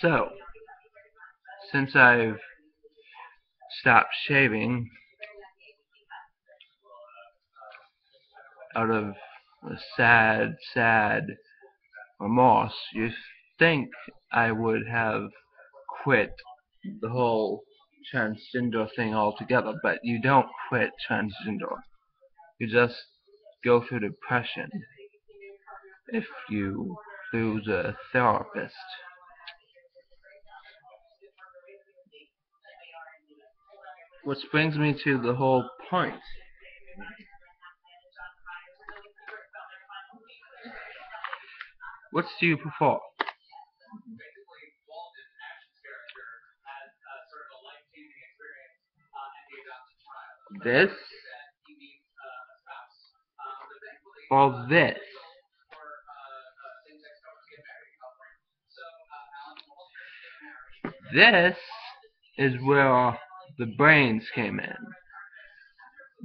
So, since I've stopped shaving out of a sad remorse, you think I would have quit the whole transgender thing altogether, but you don't quit transgender. You just go through depression if you lose a therapist. Which brings me to the whole point. Which do you prefer? This or this? This is where the brains came in.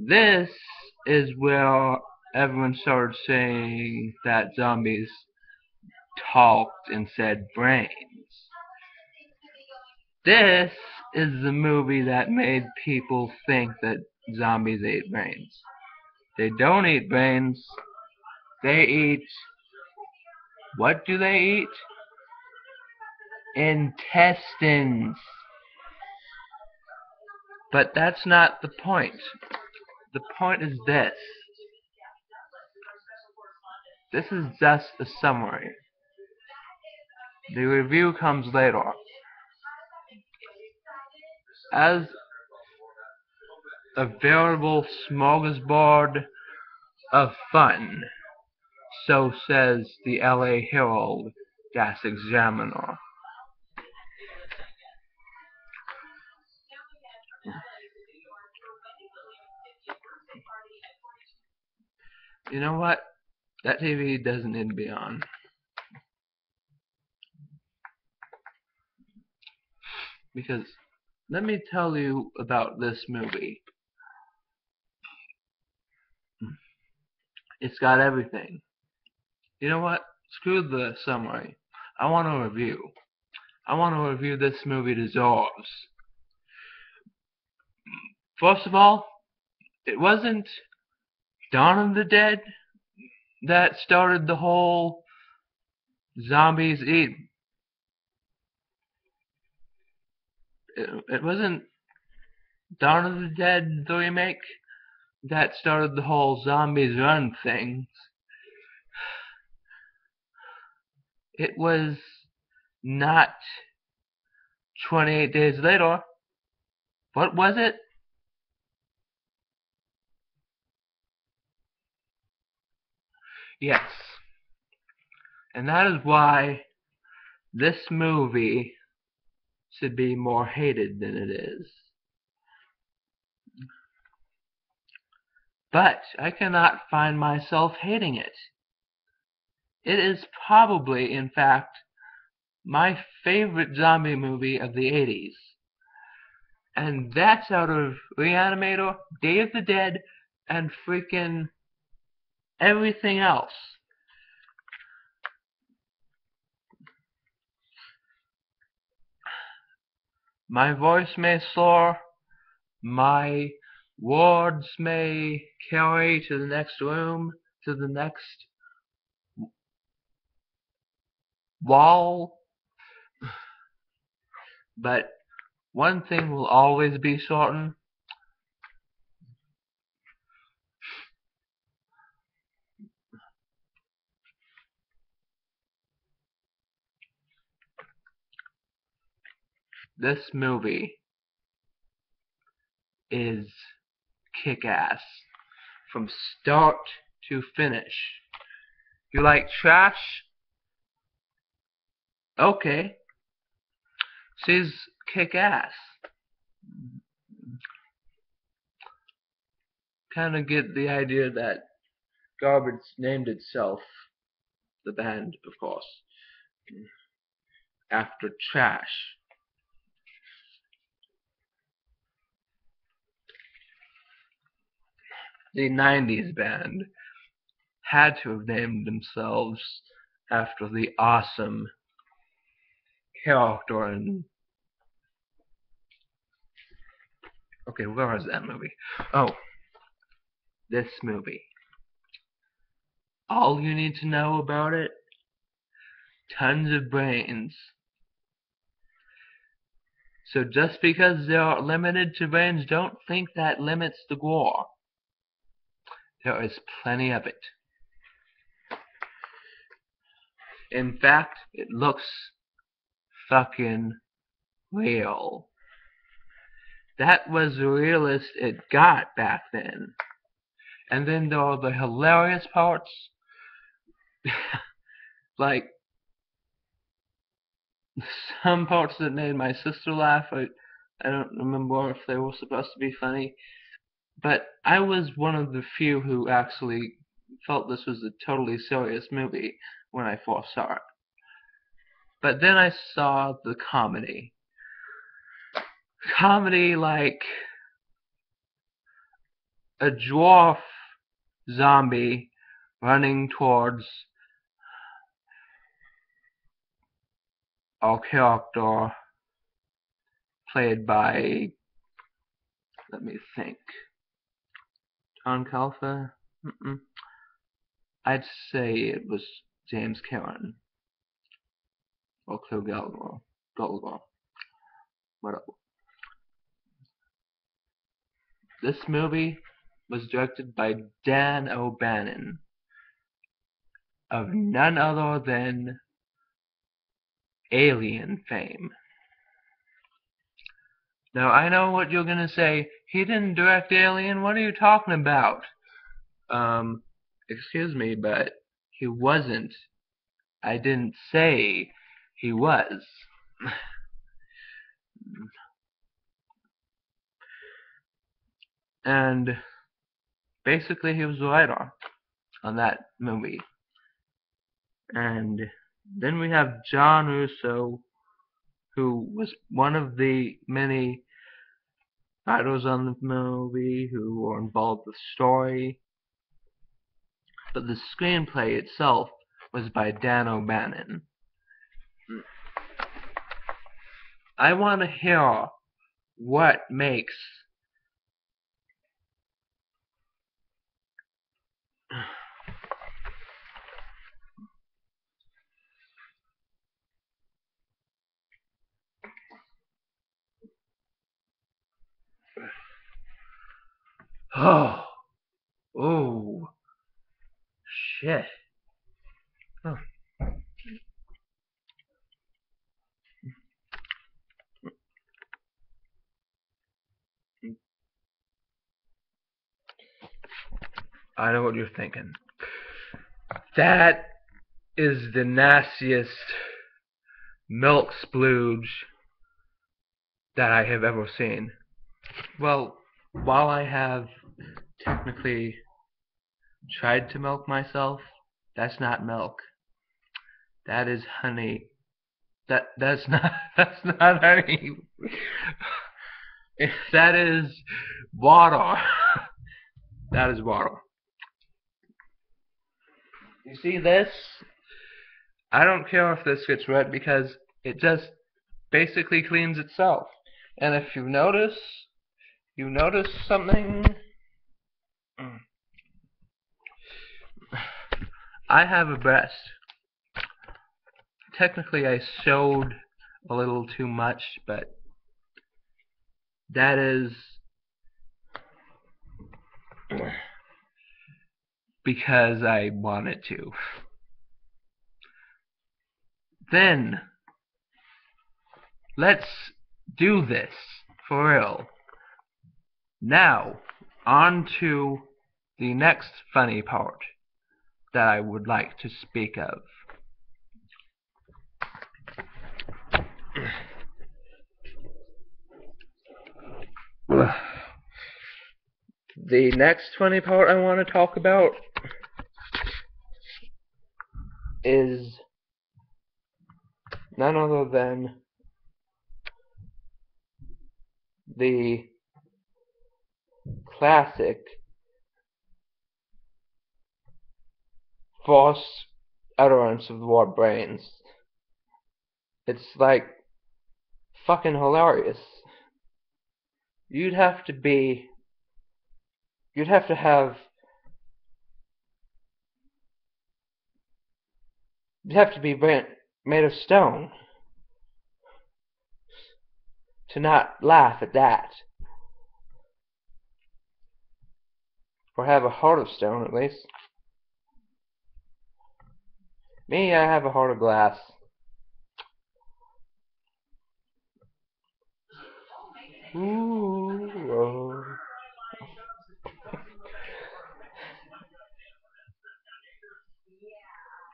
This is where everyone started saying that zombies talked and said brains. This is the movie that made people think that zombies ate brains. They don't eat brains. They eat... What do they eat? Intestines. But that's not the point. The point is this. This is just a summary. The review comes later. As a veritable smorgasbord of fun, so says the LA Herald Das Examiner. You know what? That TV doesn't need to be on. Because let me tell you about this movie. It's got everything. You know what? Screw the summary. I want a review. I want to review this movie deserves. First of all, it wasn't Dawn of the Dead that started the whole zombies eat. It wasn't Dawn of the Dead, the remake, that started the whole zombies run thing. It was not 28 Days Later. What was it? Yes. And that is why this movie should be more hated than it is. But I cannot find myself hating it. It is probably, in fact, my favorite zombie movie of the 80s. And that's out of Reanimator, Day of the Dead, and freaking everything else. My voice may slur, my words may carry to the next room, to the next wall, but one thing will always be certain. This movie is kick-ass from start to finish. You like trash? Okay. She's kick-ass. Kind of get the idea that Garbage named itself, the band, of course, after trash. the 90s band had to have named themselves after the awesome character in... Okay, where was that movie? Oh, this movie. All you need to know about it, tons of brains. So just because they're limited to brains, don't think that limits the gore. There is plenty of it. In fact, it looks fucking real. That was the realest it got back then. And then there are the hilarious parts. Like, some parts that made my sister laugh. I don't remember if they were supposed to be funny. But I was one of the few who actually felt this was a totally serious movie when I first saw it. But then I saw the comedy. Comedy like a dwarf zombie running towards our character played by, let me think, John Calfa? I'd say it was James Cameron or Claire Gallagher. Whatever. This movie was directed by Dan O'Bannon, of none other than Alien fame. Now, I know what you're gonna say. He didn't direct Alien. What are you talking about? Excuse me, but he wasn't. I didn't say he was. And basically, he was the writer on that movie. And then we have John Russo, who was one of the many writers on the movie who were involved with the story. But the screenplay itself was by Dan O'Bannon. I want to hear what makes oh, shit. Oh. I know what you're thinking. That is the nastiest milk splooge that I have ever seen. Well, while I have technically tried to milk myself, that's not milk. That is honey. That's not honey. That is water. That is water. You see this? I don't care if this gets wet because it just basically cleans itself. And if you notice something. I have a breast. Technically I showed a little too much, but that is because I wanted to. Then let's do this for real. Now, on to the next funny part that I would like to speak of. The next funny part I want to talk about is none other than the classic false utterance of the word brains. It's like fucking hilarious. You'd have to be, you'd have to have, you'd have to be made of stone to not laugh at that. Or have a heart of stone, at least. Me, I have a heart of glass. Ooh, oh.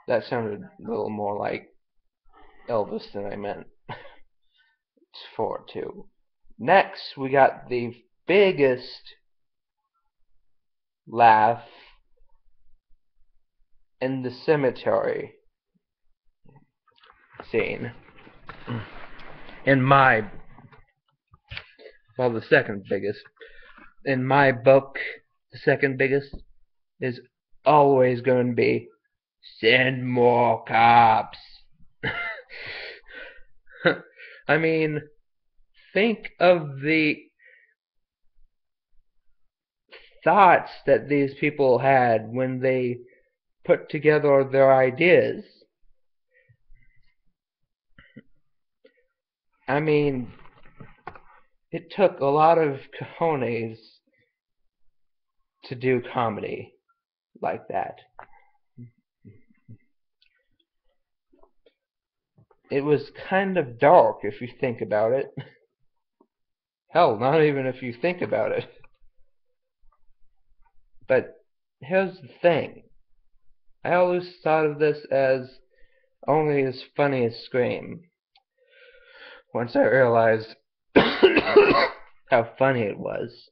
That sounded a little more like Elvis than I meant. It's 4-2. Next, we got the biggest laugh in the cemetery scene. The second biggest. In my book, the second biggest is always going to be send more cops. I mean, think of the thoughts that these people had when they put together their ideas. I mean, it took a lot of cojones to do comedy like that. It was kind of dark if you think about it. Hell, not even if you think about it. But here's the thing. I always thought of this as only as funny as Scream. Once I realized how funny it was.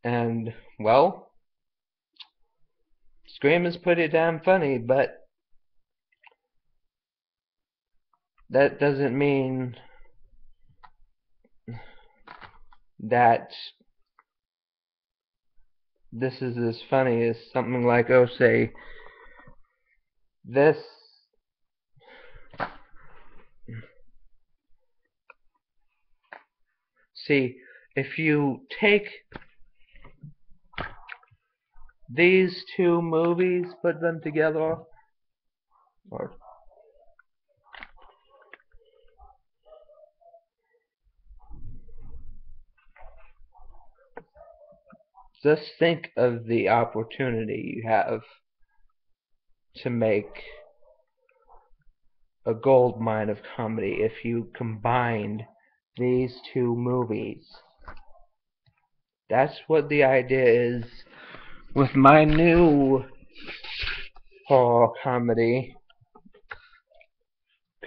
And, well, Scream is pretty damn funny, but that doesn't mean that this is as funny as something like, oh, say, this. See, if you take these two movies, put them together, or just think of the opportunity you have to make a gold mine of comedy if you combined these two movies. That's what the idea is with my new horror comedy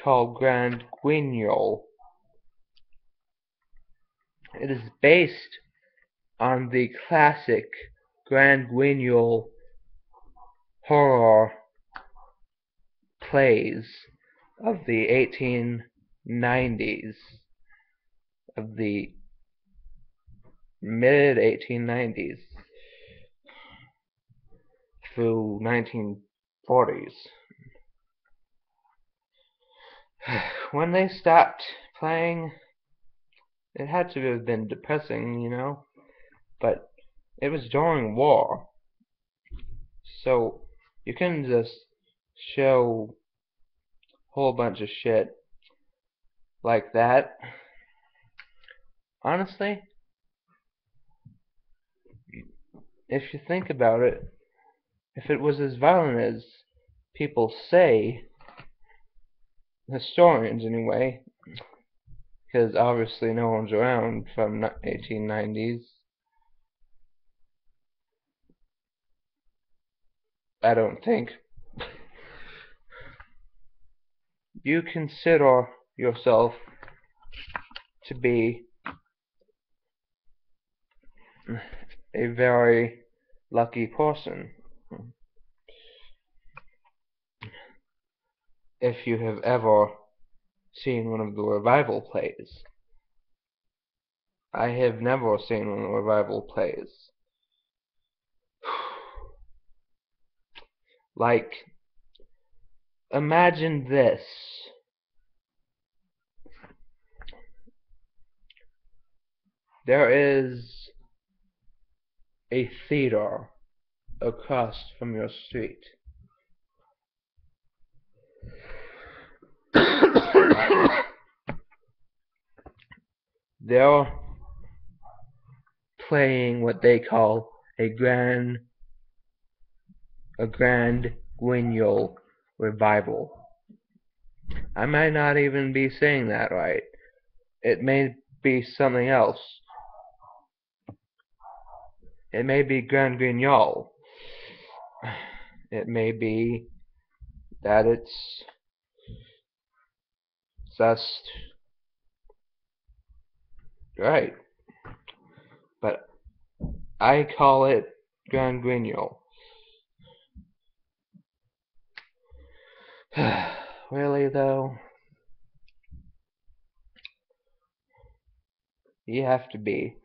called Grand Guignol. It is based on the classic Grand Guignol horror plays of the 1890s, of the mid-1890s through 1940s. When they stopped playing, it had to have been depressing, you know, but it was during war, so you couldn't just show a whole bunch of shit like that. Honestly, if you think about it, if it was as violent as people say, historians anyway, because obviously no one's around from 1890s, I don't think, you consider yourself to be a very lucky person if you have ever seen one of the revival plays. I have never seen one revival plays. Like, imagine this. There is a theater across from your street. They're playing what they call a grand guignol revival. I might not even be saying that right. It may be something else. It may be grand guignol. It may be that it's just right. But I call it grand guignol. Really though? You have to be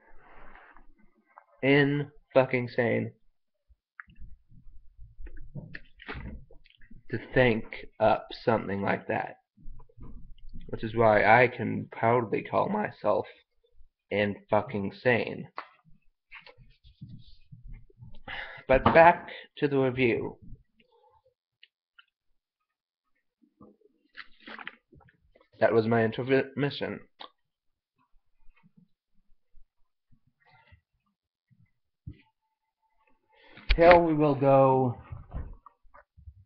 in fucking sane to think up something like that. Which is why I can proudly call myself in fucking sane. But back to the review. That was my intermission. Here we will go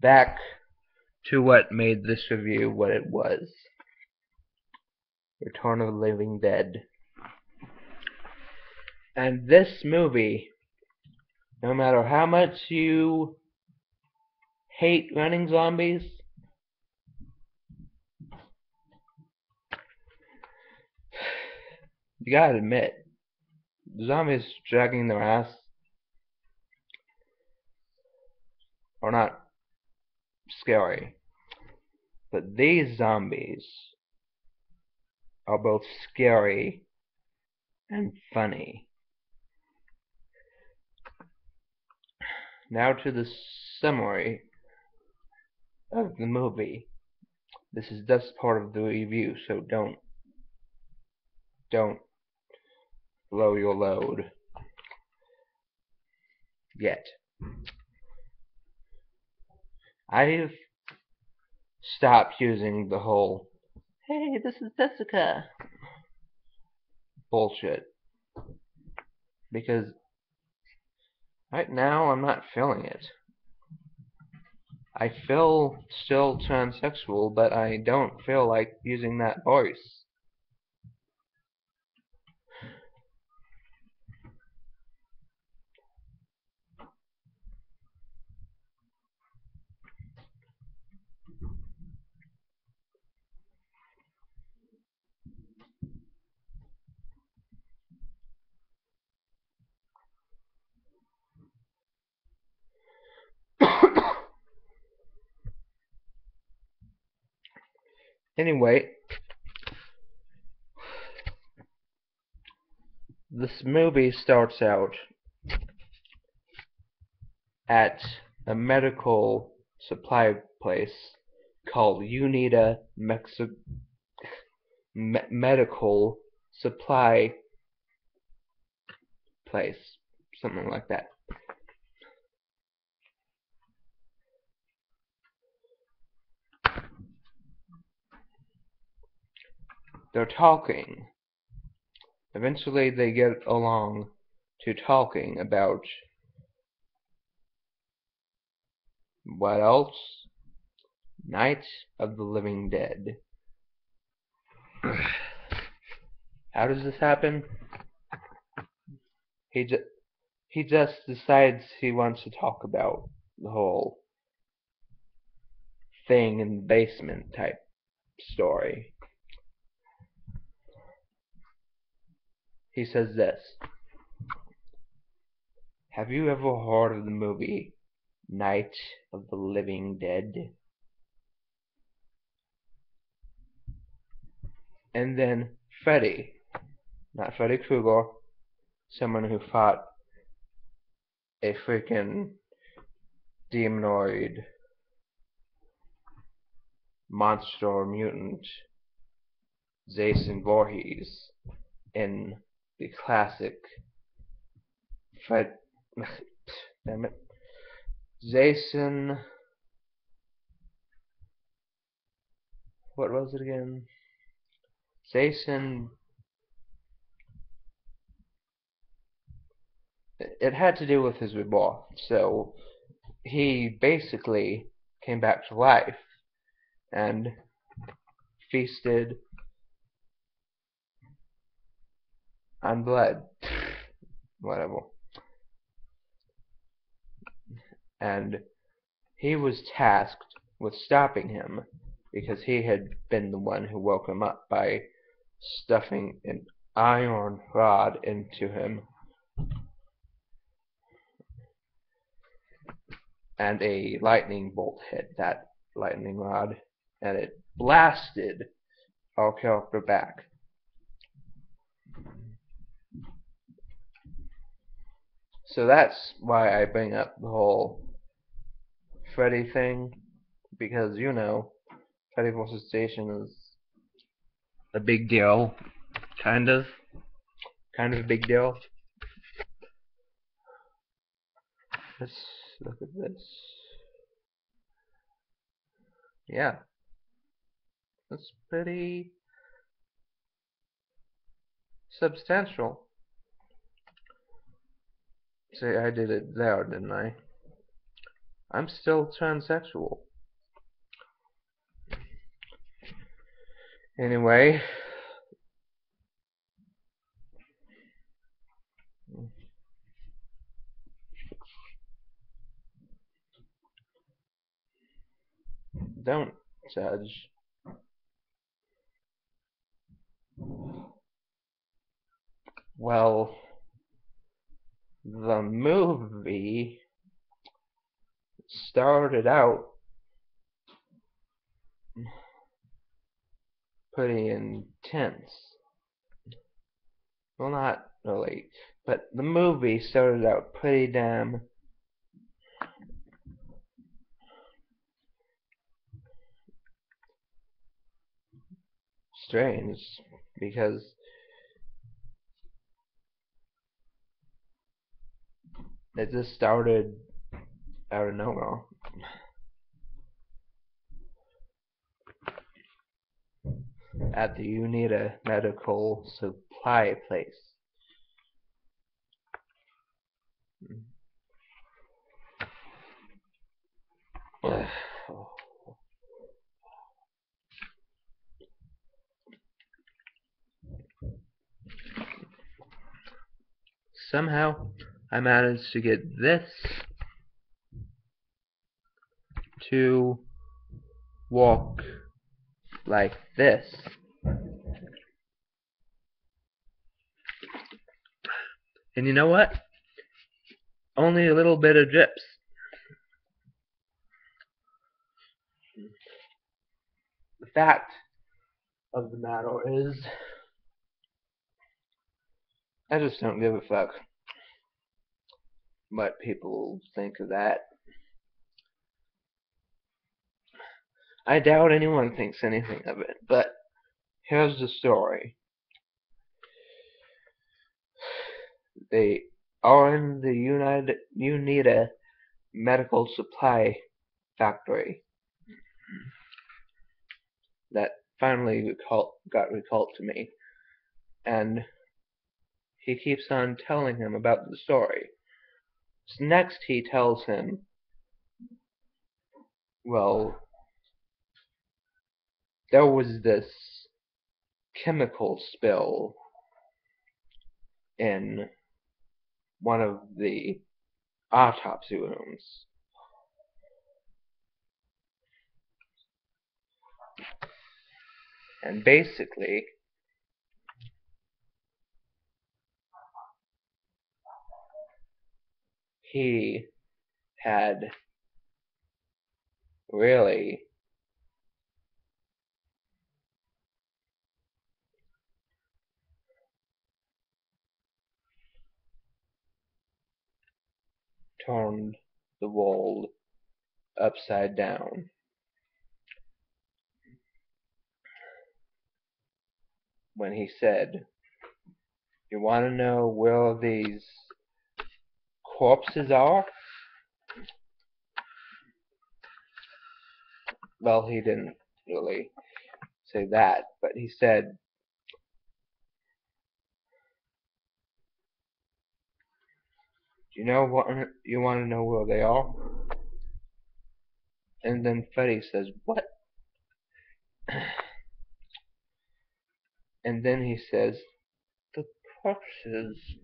back to what made this review what it was. Return of the Living Dead. And this movie, no matter how much you hate running zombies, you gotta admit, the zombies dragging their ass are not scary. But these zombies are both scary and funny. Now to the summary of the movie. This is just part of the review, so don't blow your load yet. I've stopped using the whole "hey, this is Jessica" bullshit, because right now I'm not feeling it. I feel still transsexual, but I don't feel like using that voice. Anyway, this movie starts out at a medical supply place called Unita Medical Supply Place, something like that. They're talking. Eventually they get along to talking about what else? Night of the Living Dead. How does this happen? He just decides he wants to talk about the whole thing in the basement type story. He says this: have you ever heard of the movie Night of the Living Dead? And then Freddy, Not Freddy Krueger. Someone who fought a freaking demonoid monster or mutant, Jason Voorhees, in the classic damn it, Jason, what was it again? Jason, it had to do with his rebirth. So he basically came back to life and feasted on blood, whatever. And he was tasked with stopping him because he had been the one who woke him up by stuffing an iron rod into him, and a lightning bolt hit that lightning rod, and it blasted our character back. So that's why I bring up the whole Freddy thing, because, you know, Freddy vs. Jason is a big deal. Kind of a big deal. Let's look at this. Yeah. That's pretty substantial. See, I did it there, didn't I? I'm still transsexual. Anyway. Don't judge. Well, the movie started out pretty intense. Well, not really, but the movie started out pretty damn strange, because it just started out of nowhere. At the Unita medical supply place. Somehow I managed to get this to walk like this. And you know what? Only a little bit of drips. The fact of the matter is, I just don't give a fuck what people think of that. I doubt anyone thinks anything of it, but here's the story. They are in the Unita medical supply factory that finally got recalled to me, and he keeps on telling him about the story. So next he tells him, well, there was this chemical spill in one of the autopsy rooms. And basically, he had really turned the world upside down when he said, "You want to know where these corpses are?" Well, he didn't really say that, but he said, you want to know where they are?" And then Freddy says, "What?" And then he says, "The corpses."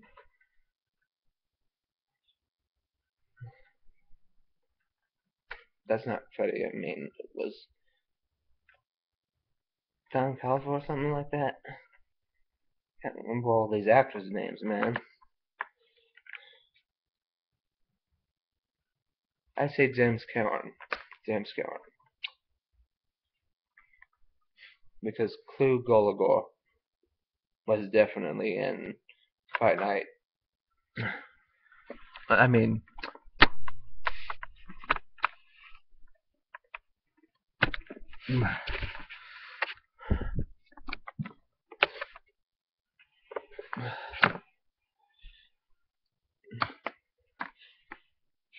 That's not Freddy, I mean, it was Don Calvo or something like that. Can't remember all these actors' names, man. I say James Cameron. James Cameron. Because Clu Gulager was definitely in Fight Night. I mean,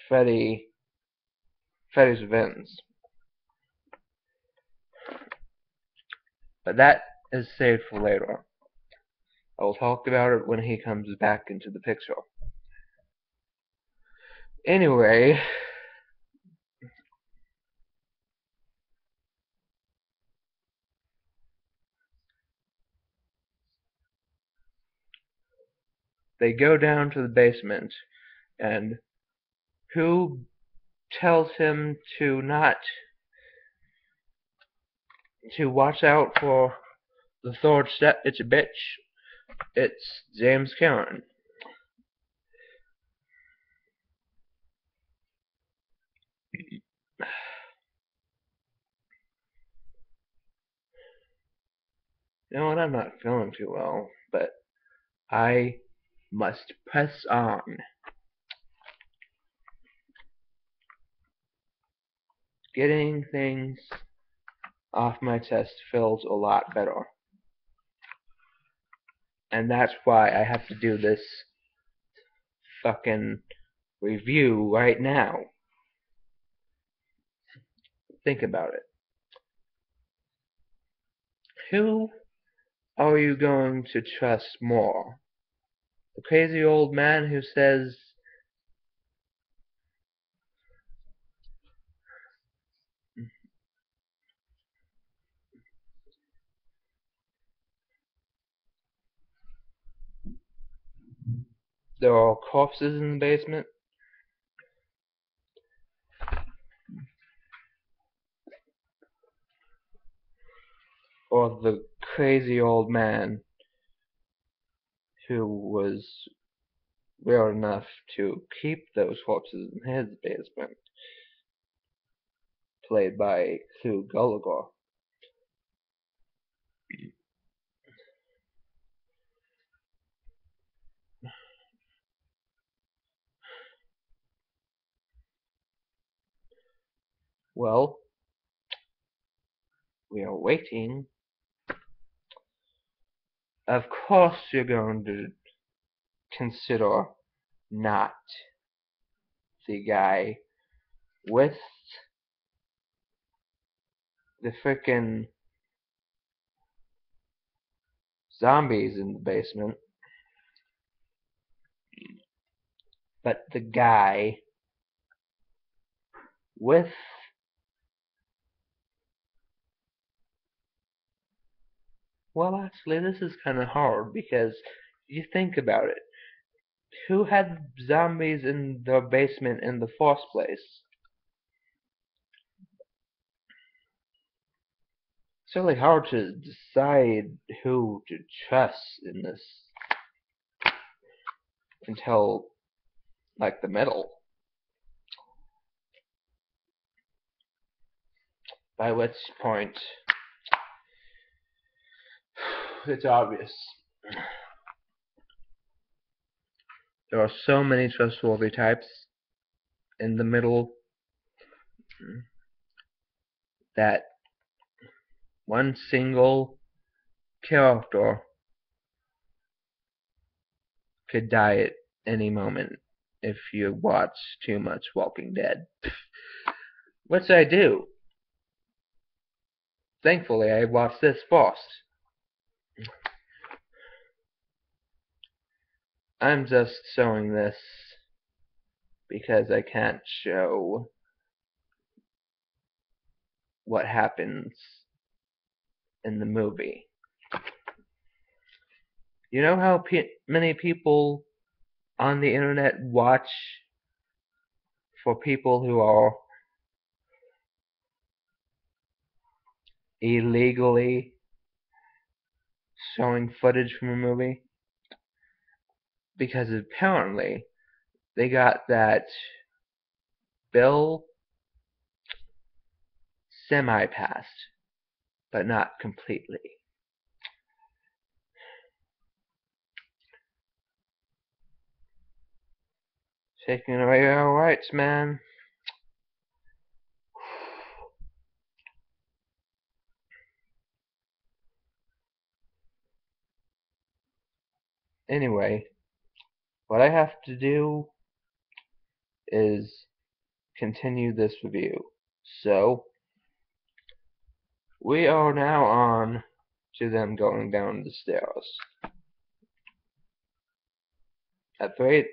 Freddy's Revenge. But that is saved for later. I will talk about it when he comes back into the picture. Anyway, they go down to the basement, and who tells him to watch out for the third step? It's a bitch. It's James Cameron. You know what? I'm not feeling too well, but I must press on. Getting things off my chest feels a lot better. And that's why I have to do this fucking review right now. Think about it. Who are you going to trust more? The crazy old man who says there are corpses in the basement? Or the crazy old man who was weird enough to keep those corpses in his basement, played by Clu Gulager? Well, we are waiting. Of course you're going to consider not the guy with the frickin' zombies in the basement, but the guy with well, actually, this is kind of hard because you think about it. Who had zombies in their basement in the first place? It's really hard to decide who to trust in this until, like, the middle. By which point, it's obvious. There are so many trustworthy types, in the middle that one single character could die at any moment if you watch too much Walking Dead. Which I do. Thankfully, I watched this first. I'm just showing this because I can't show what happens in the movie. You know how many people on the internet watch for people who are illegally showing footage from a movie? Because apparently they got that bill semi-passed, but not completely. Taking away our rights, man. Anyway, what I have to do is continue this review. So, we are now on to them going down the stairs. At the rate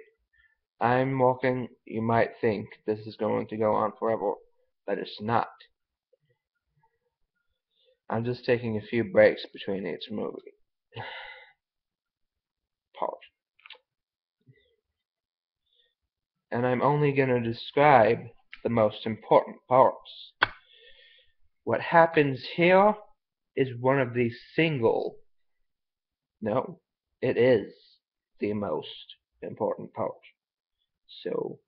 I'm walking, you might think this is going to go on forever, but it's not. I'm just taking a few breaks between each movie. Part. And I'm only going to describe the most important parts. What happens here is one of the single, no, it is the most important part. So,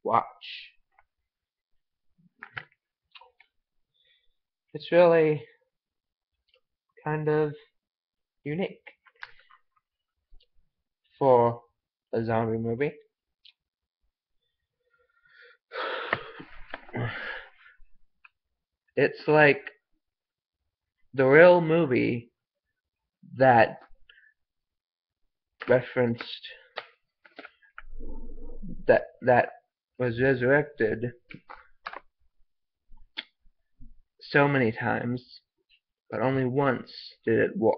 watch. It's really kind of unique for a zombie movie. It's like the real movie that referenced that was resurrected so many times, but only once did it work.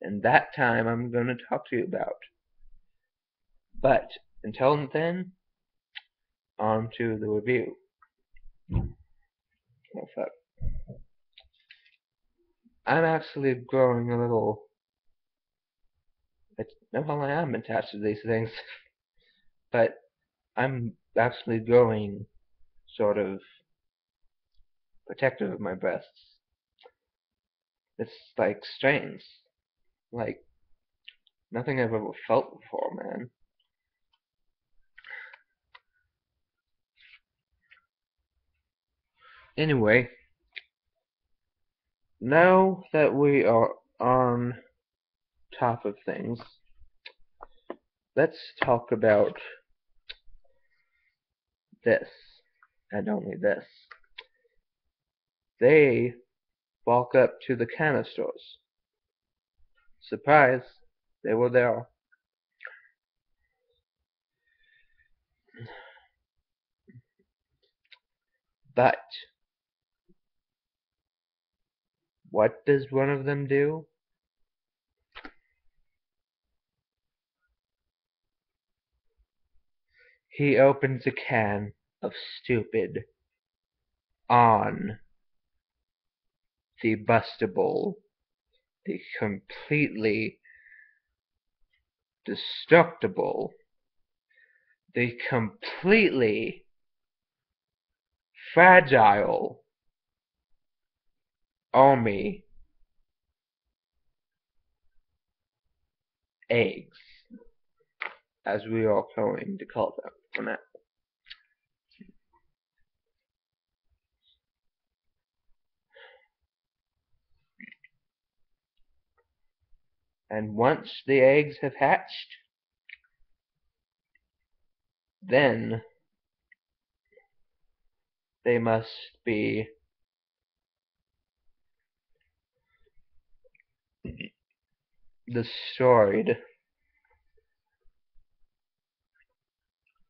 And that time I'm going to talk to you about. But until then, on to the review. Oh fuck. I'm actually growing a little. Well, I am attached to these things, but I'm actually growing sort of protective of my breasts. It's like strange. Like nothing I've ever felt before, man. Anyway, now that we are on top of things, let's talk about this, and only this. They walk up to the canisters. Surprise, they were there. But what does one of them do? He opens a can of stupid on the bustable, the completely destructible, the completely fragile army eggs, as we are going to call them for now. And once the eggs have hatched, then they must be destroyed,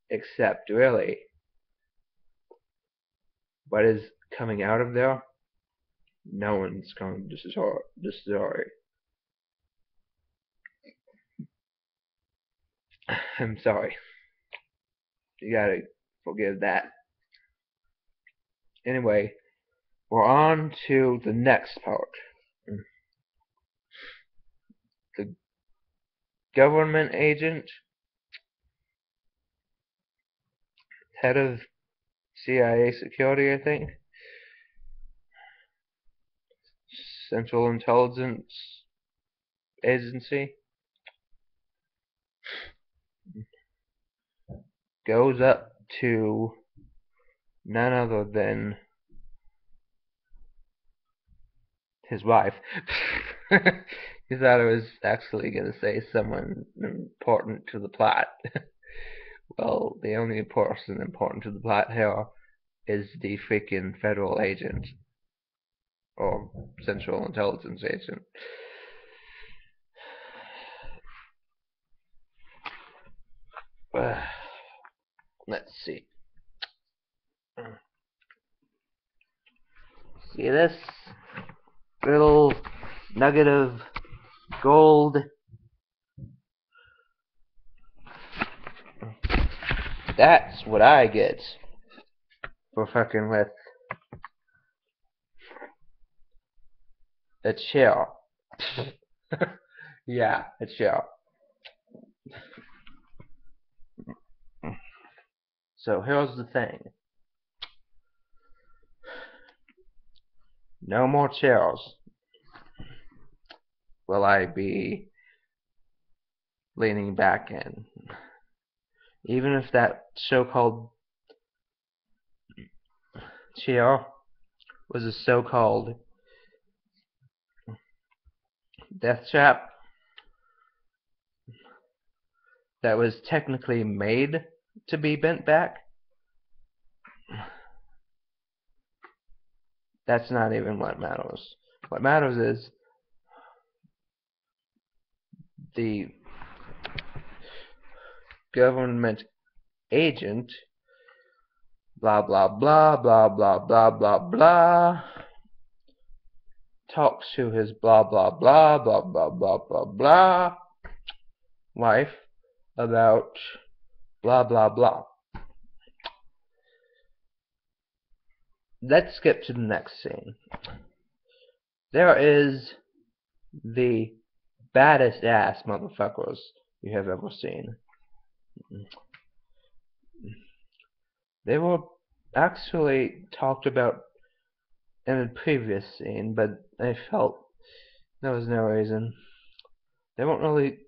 except really what is coming out of there, no one's going to destroy. I'm sorry. You gotta forgive that. Anyway, we're on to the next part. The government agent, head of CIA security, I think, Central Intelligence Agency, goes up to none other than his wife. You thought I was actually going to say someone important to the plot. Well, the only person important to the plot here is the freaking federal agent, or Central Intelligence Agent. Let's see. See this little nugget of gold? That's what I get for fucking with a chair. Yeah, a chair. So here's the thing. No more chairs will I be leaning back in. Even if that so-called chair was a so-called death trap that was technically made to be bent back, that's not even what matters. What matters is the government agent, blah blah blah blah blah blah blah blah, talks to his blah blah blah blah blah blah blah blah wife about blah blah blah. Let's skip to the next scene. There is the baddest ass motherfuckers you have ever seen. They were actually talked about in a previous scene, but I felt there was no reason. They weren't really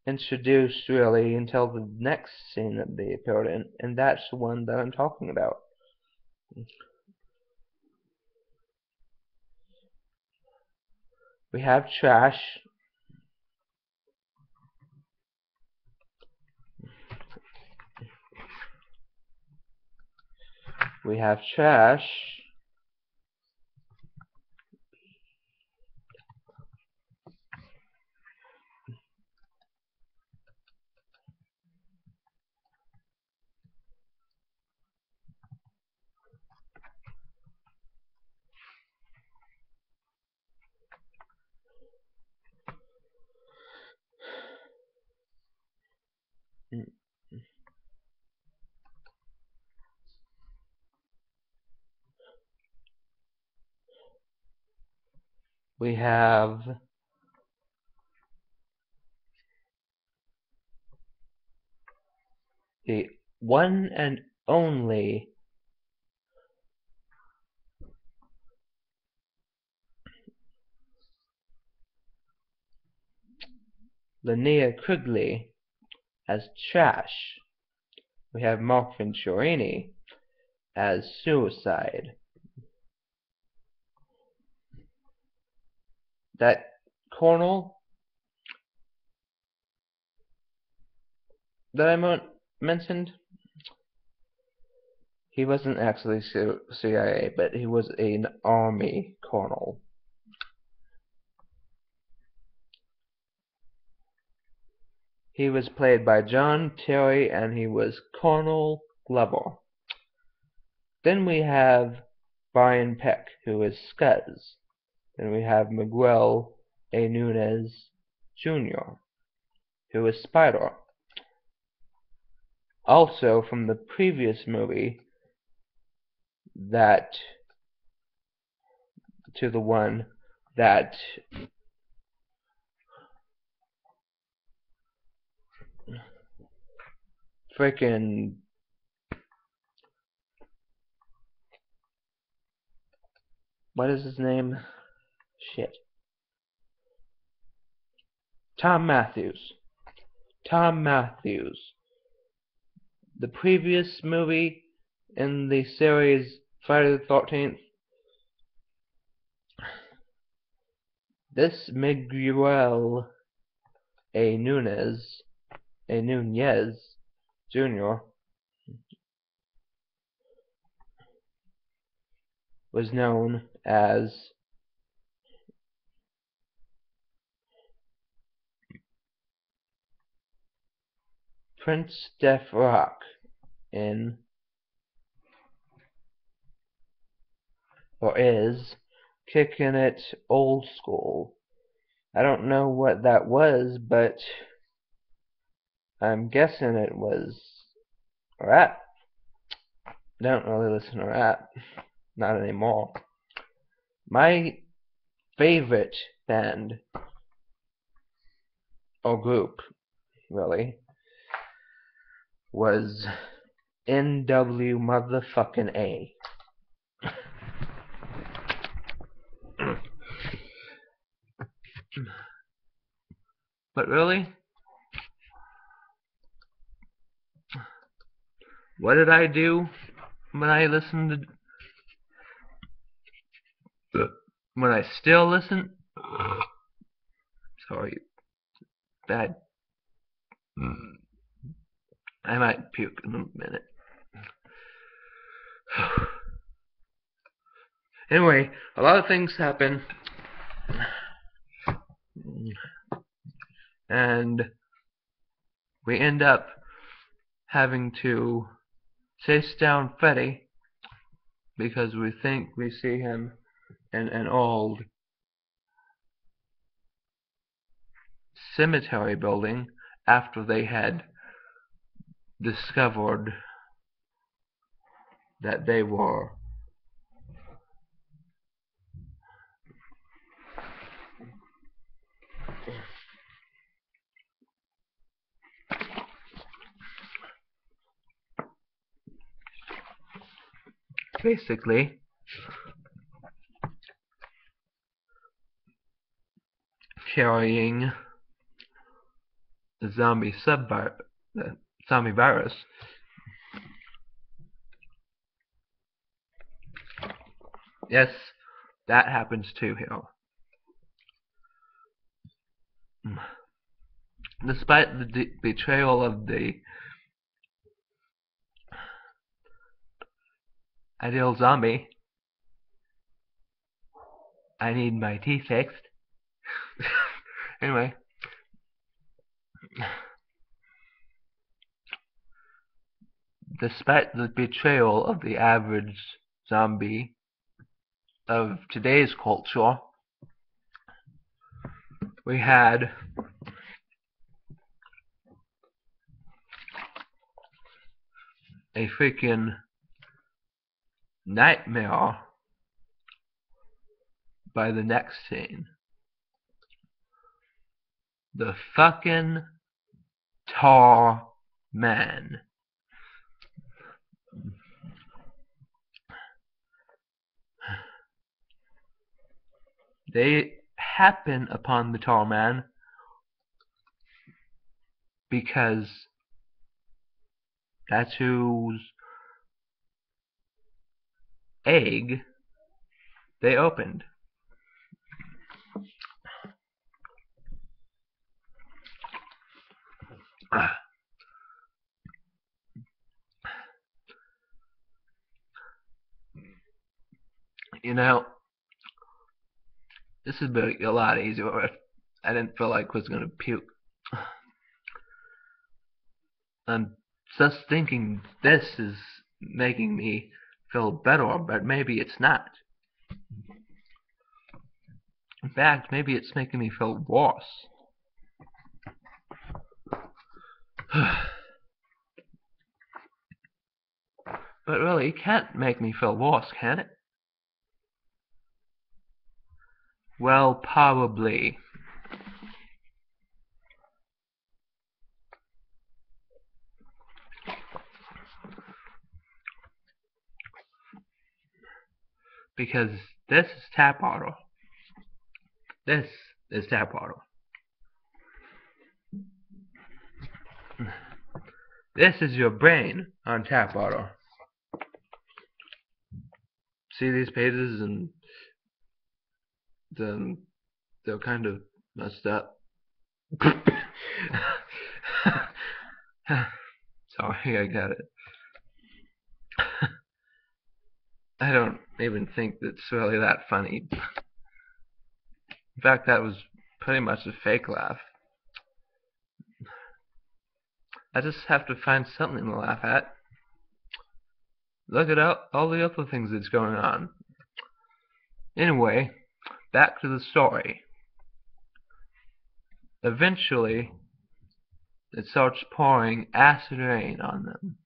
introduced really until the next scene that they appeared in, and that's the one that I'm talking about. We have Trash. We have Trash. We have the one and only Linnea Quigley as Trash. We have Mark Venturini as Suicide. That Colonel that I mentioned, He wasn't actually CIA, but he was an army colonel. He was played by John Terry, and he was Colonel Glover. Then we have Brian Peck, who is Scuzz. Then we have Miguel A. Nunez Jr., who is Spider. Also from the previous movie, that to the one that frickin' what is his name? Shit. Tom Matthews. Tom Matthews. The previous movie in the series Friday the 13th, this Miguel A. Nunez Jr. was known as Prince Def Rock in, or is, Kickin' It Old School. I don't know what that was, but I'm guessing it was rap. I don't really listen to rap. Not anymore. My favorite band, or group, really, was NW motherfucking A. But really, what did I do when I listened to, when I still listen? Sorry, bad. I might puke in a minute. Anyway, a lot of things happen, and we end up having to chase down Freddy because we think we see him in an old cemetery building after they had discovered that they were basically carrying the zombie virus. Yes, that happens too here. Despite the betrayal of the ideal zombie, I need my teeth fixed. Anyway, despite the betrayal of the average zombie of today's culture, we had a freaking nightmare by the next scene. The fucking tar man. They happen upon the tar man because that's whose egg they opened. You know, this would be a lot easier if I didn't feel like I was gonna puke. I'm just thinking this is making me feel better, but maybe it's not. In fact, maybe it's making me feel worse. But really, it can't make me feel worse, can it? Well, probably. Because this is tap water. This is tap water. This is your brain on tap water. See these pages, and they're kind of messed up. Sorry, I got it. I don't even think that's really that funny. In fact, that was pretty much a fake laugh. I just have to find something to laugh at. Look at all the other things that's going on. Anyway, back to the story. Eventually, it starts pouring acid rain on them.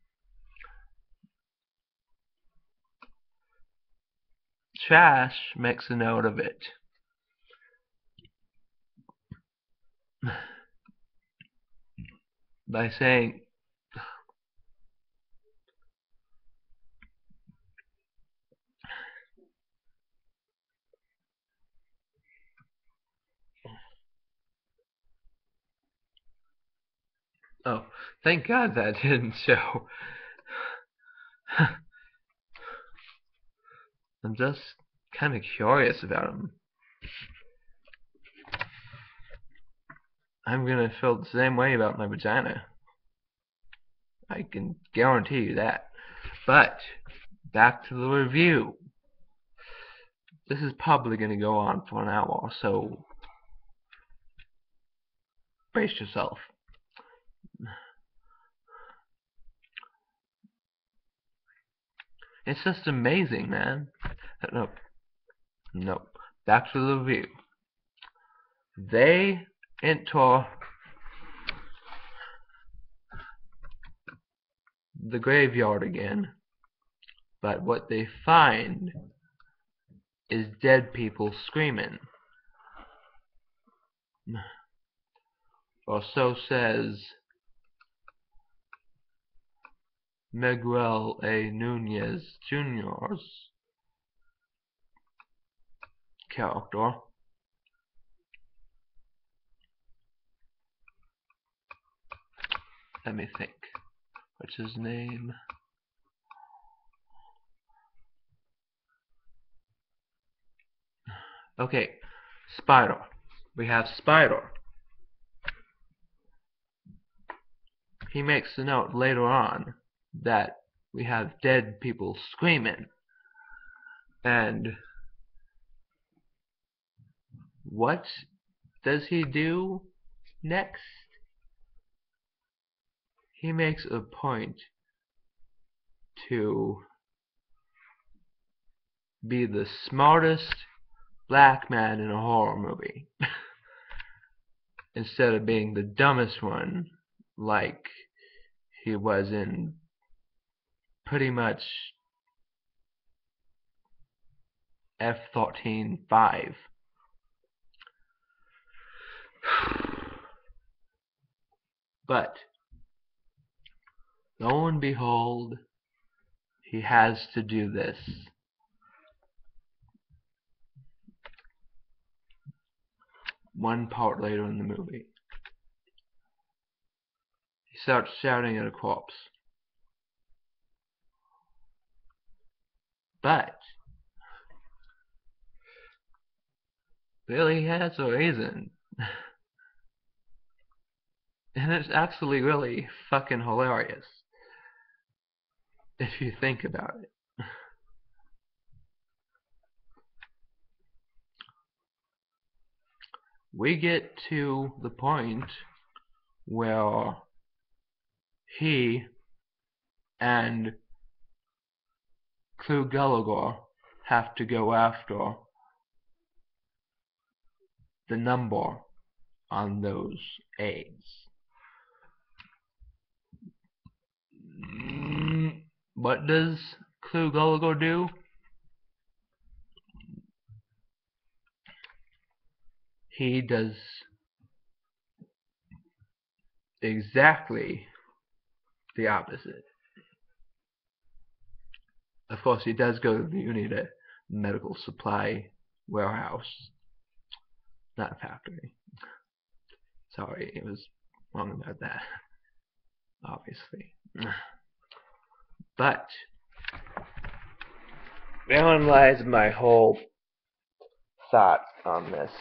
Trash makes a note of it. By saying, oh, thank God that didn't show. I'm just kind of curious about them. I'm gonna feel the same way about my vagina. I can guarantee you that. But, back to the review. This is probably gonna go on for an hour, so brace yourself. It's just amazing, man. No. Back to the review. They enter the graveyard again, but what they find is dead people screaming. Or so says Miguel A. Nunez Jr.'s character. Let me think. What's his name? Okay, Spider. We have Spider. He makes a note later on that we have dead people screaming. And what does he do next? He makes a point to be the smartest black man in a horror movie instead of being the dumbest one like he was in pretty much F-13-5. But lo and behold, he has to do this. One part later in the movie, he starts shouting at a corpse. But really has a reason. And it's actually really fucking hilarious if you think about it. we get to the point where he and Clu Gallagher have to go after the number on those eggs. What does Clu Gallagher do? He does exactly the opposite. Of course, he does go to the Unita medical supply warehouse, not a factory. Sorry, it was wrong about that, obviously. But therein lies my whole thought on this.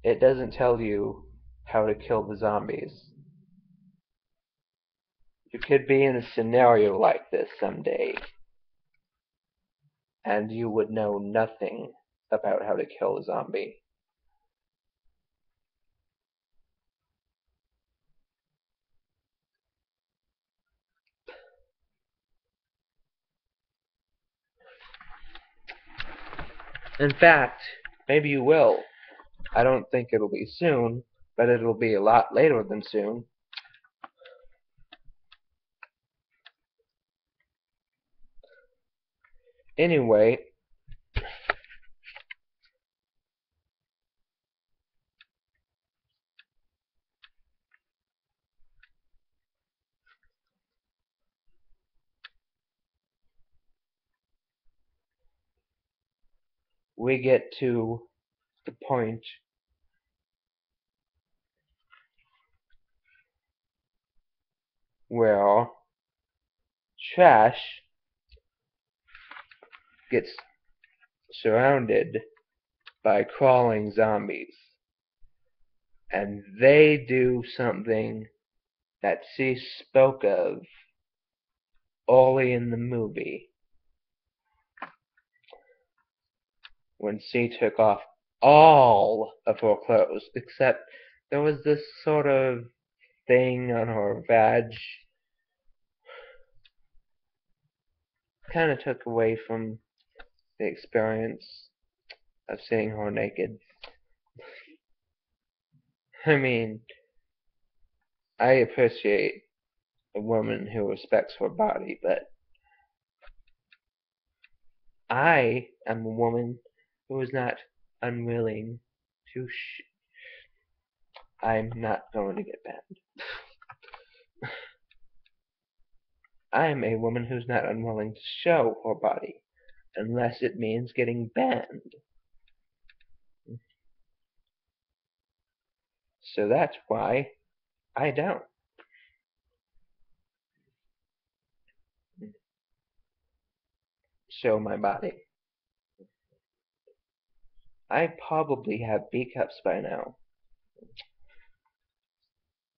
It doesn't tell you how to kill the zombies. You could be in a scenario like this someday, and you would know nothing about how to kill a zombie. In fact, maybe you will. I don't think it'll be soon, but it'll be a lot later than soon. Anyway, we get to the point where Trash gets surrounded by crawling zombies, and they do something that she spoke of early in the movie when she took off all of her clothes, except there was this sort of thing on her vag. Kind of took away from the experience of seeing her naked. I mean, I appreciate a woman who respects her body, but I am a woman who is not unwilling to I'm not going to get banned. I am a woman who's not unwilling to show her body, unless it means getting banned. So that's why I don't show my body. I probably have B cups by now.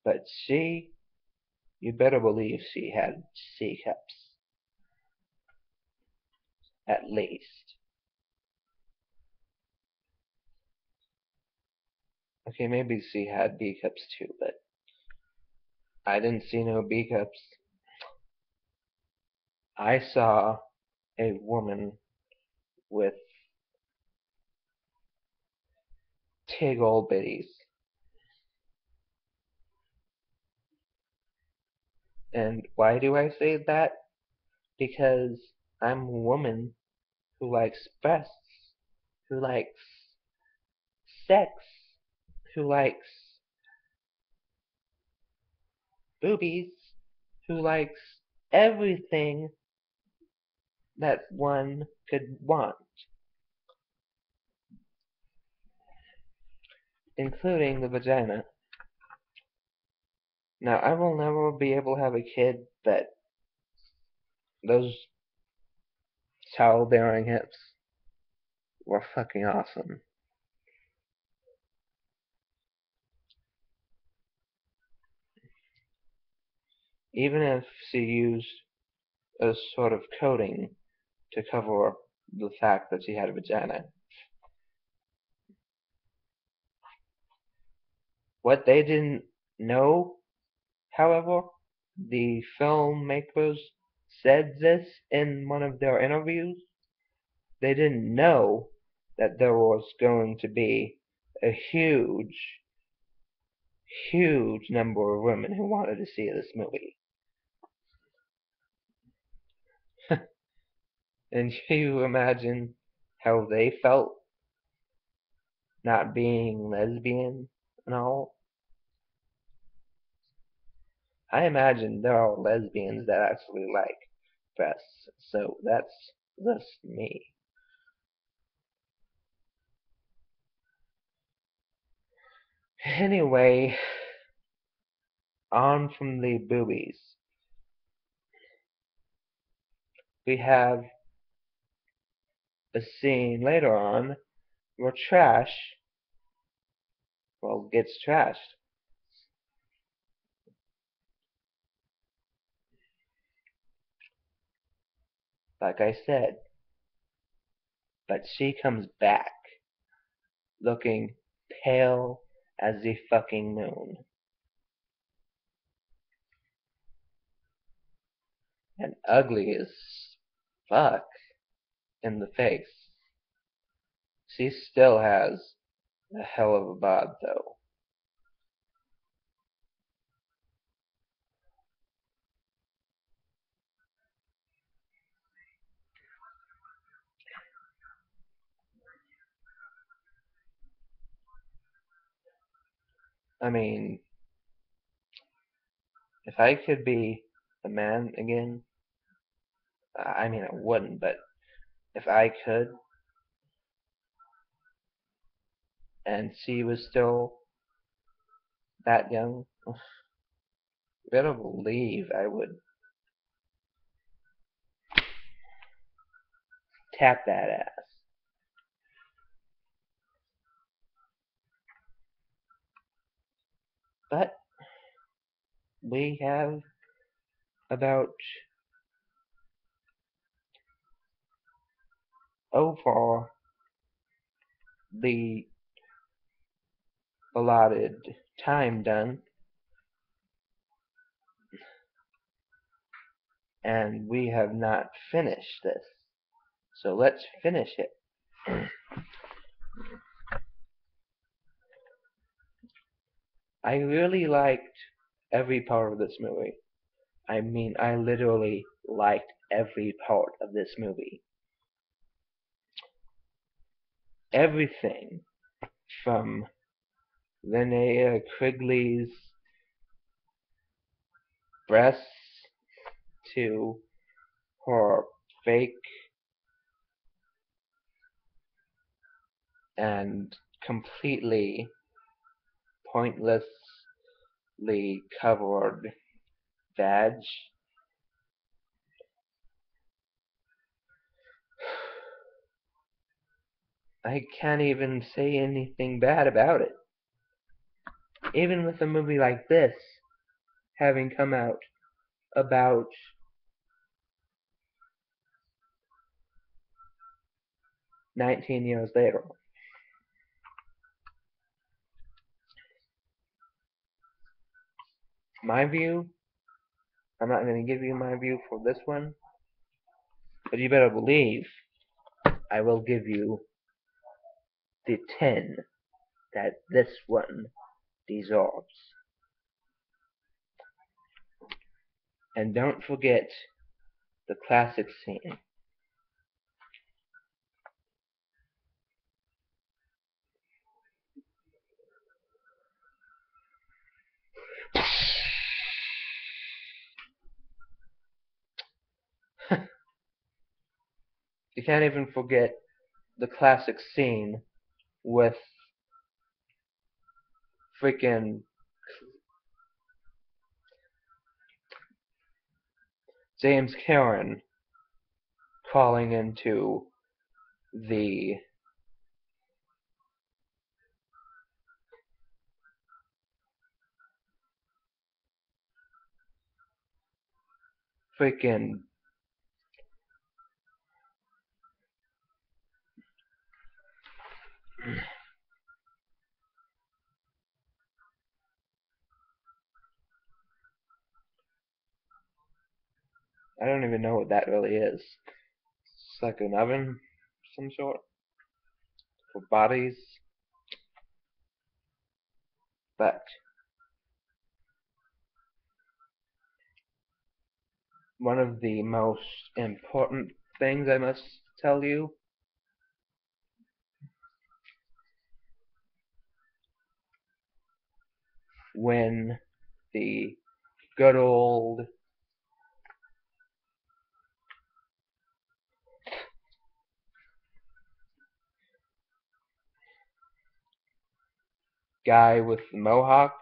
But she, you better believe she had C cups. At least. Okay, maybe she had B cups too, but I didn't see no B cups. I saw a woman with tig old bitties. And why do I say that? Because I'm a woman who likes breasts, who likes sex, who likes boobies, who likes everything that one could want, including the vagina. Now, I will never be able to have a kid, but those childbearing hips were fucking awesome. Even if she used a sort of coating to cover the fact that she had a vagina. What they didn't know, however, the filmmakers said this in one of their interviews. They didn't know that there was going to be a huge number of women who wanted to see this movie. And you imagine how they felt not being lesbian and all. I imagine there are lesbians that actually like breasts, so that's just me. Anyway, on from the boobies. We have a scene later on where trash, well, gets trashed. Like I said, but she comes back looking pale as the fucking moon and ugly as fuck in the face. She still has a hell of a bod, though. I mean, if I could be a man again, I mean, I wouldn't, but if I could, and she was still that young, I better believe I would tap that ass. But we have about over the allotted time done, and we have not finished this. So let's finish it. I really liked every part of this movie. I mean, I literally liked every part of this movie. Everything from Linnea Quigley's breasts to her fake and completely pointlessly covered vag. I can't even say anything bad about it. Even with a movie like this having come out about 19 years later. My view, I'm not going to give you my view for this one, but you better believe I will give you the 10 that this one deserves. And don't forget the classic scene. You can't even forget the classic scene with freaking James Cameron crawling into the freaking I don't even know what that really is. It's like an oven of some sort for bodies. But one of the most important things I must tell you, when the good old guy with the mohawk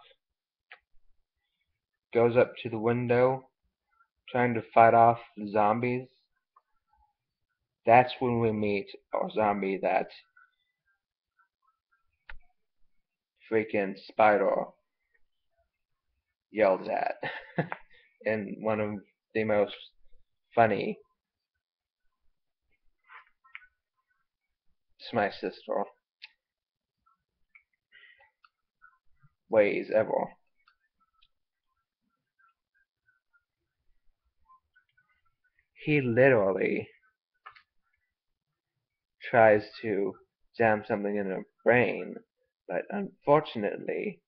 goes up to the window trying to fight off the zombies, that's when we meet our zombie that freaking Spider yells at in one of the most funny, it's my sister, ways ever. He literally tries to jam something in her brain, but unfortunately,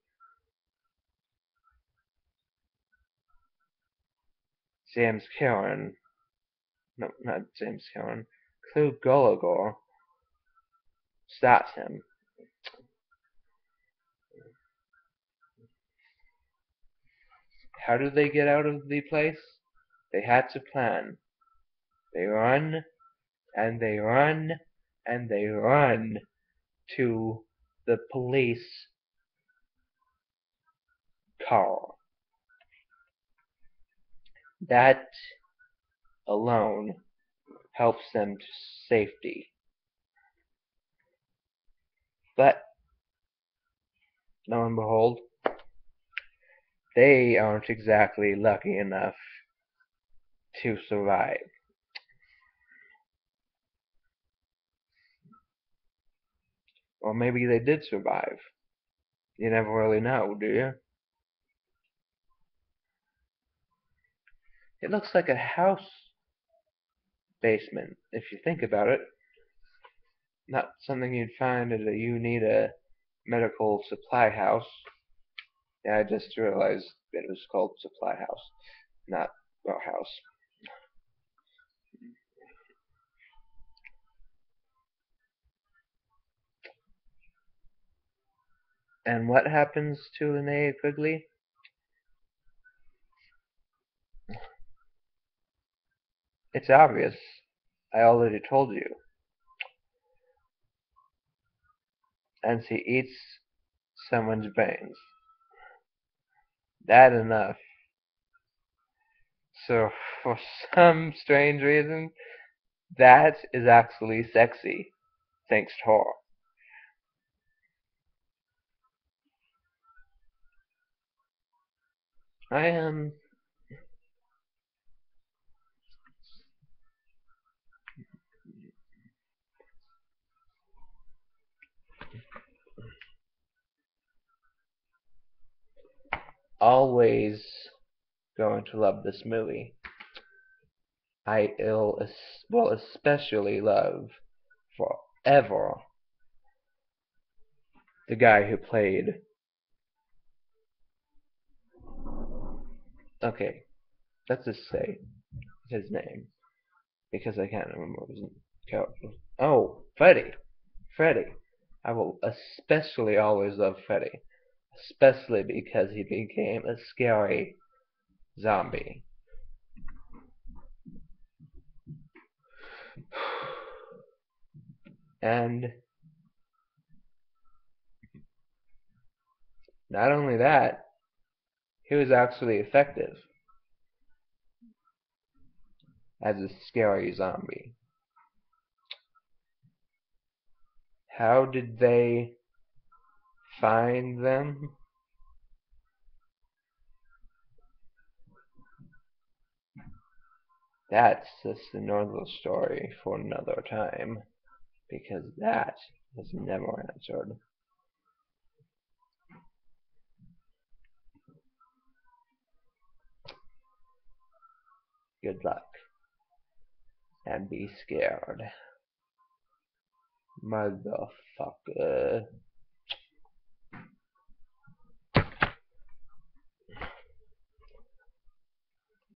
James Karen, no, not James Karen, Clue Gulliver stops him. How did they get out of the place? They had to plan. They run, and they run, and they run to the police car. That alone helps them to safety. But, lo and behold, they aren't exactly lucky enough to survive. Or maybe they did survive. You never really know, do you? It looks like a house basement, if you think about it. Not something you'd find at a You Need a Medical Supply House. Yeah, I just realized it was called Supply House, not warehouse. And what happens to Linnea Quigley? It's obvious. I already told you. And she eats someone's brains. That enough. So, for some strange reason, that is actually sexy, thanks to her. I am always going to love this movie. Will especially love forever the guy who played. Okay, let's just say his name because I can't remember his character. Oh, Freddy. Freddy. I will especially always love Freddy, especially because he became a scary zombie. And not only that, he was actually effective as a scary zombie. How did they find them? That's just another story for another time, because that was never answered. Good luck. and be scared. Motherfucker.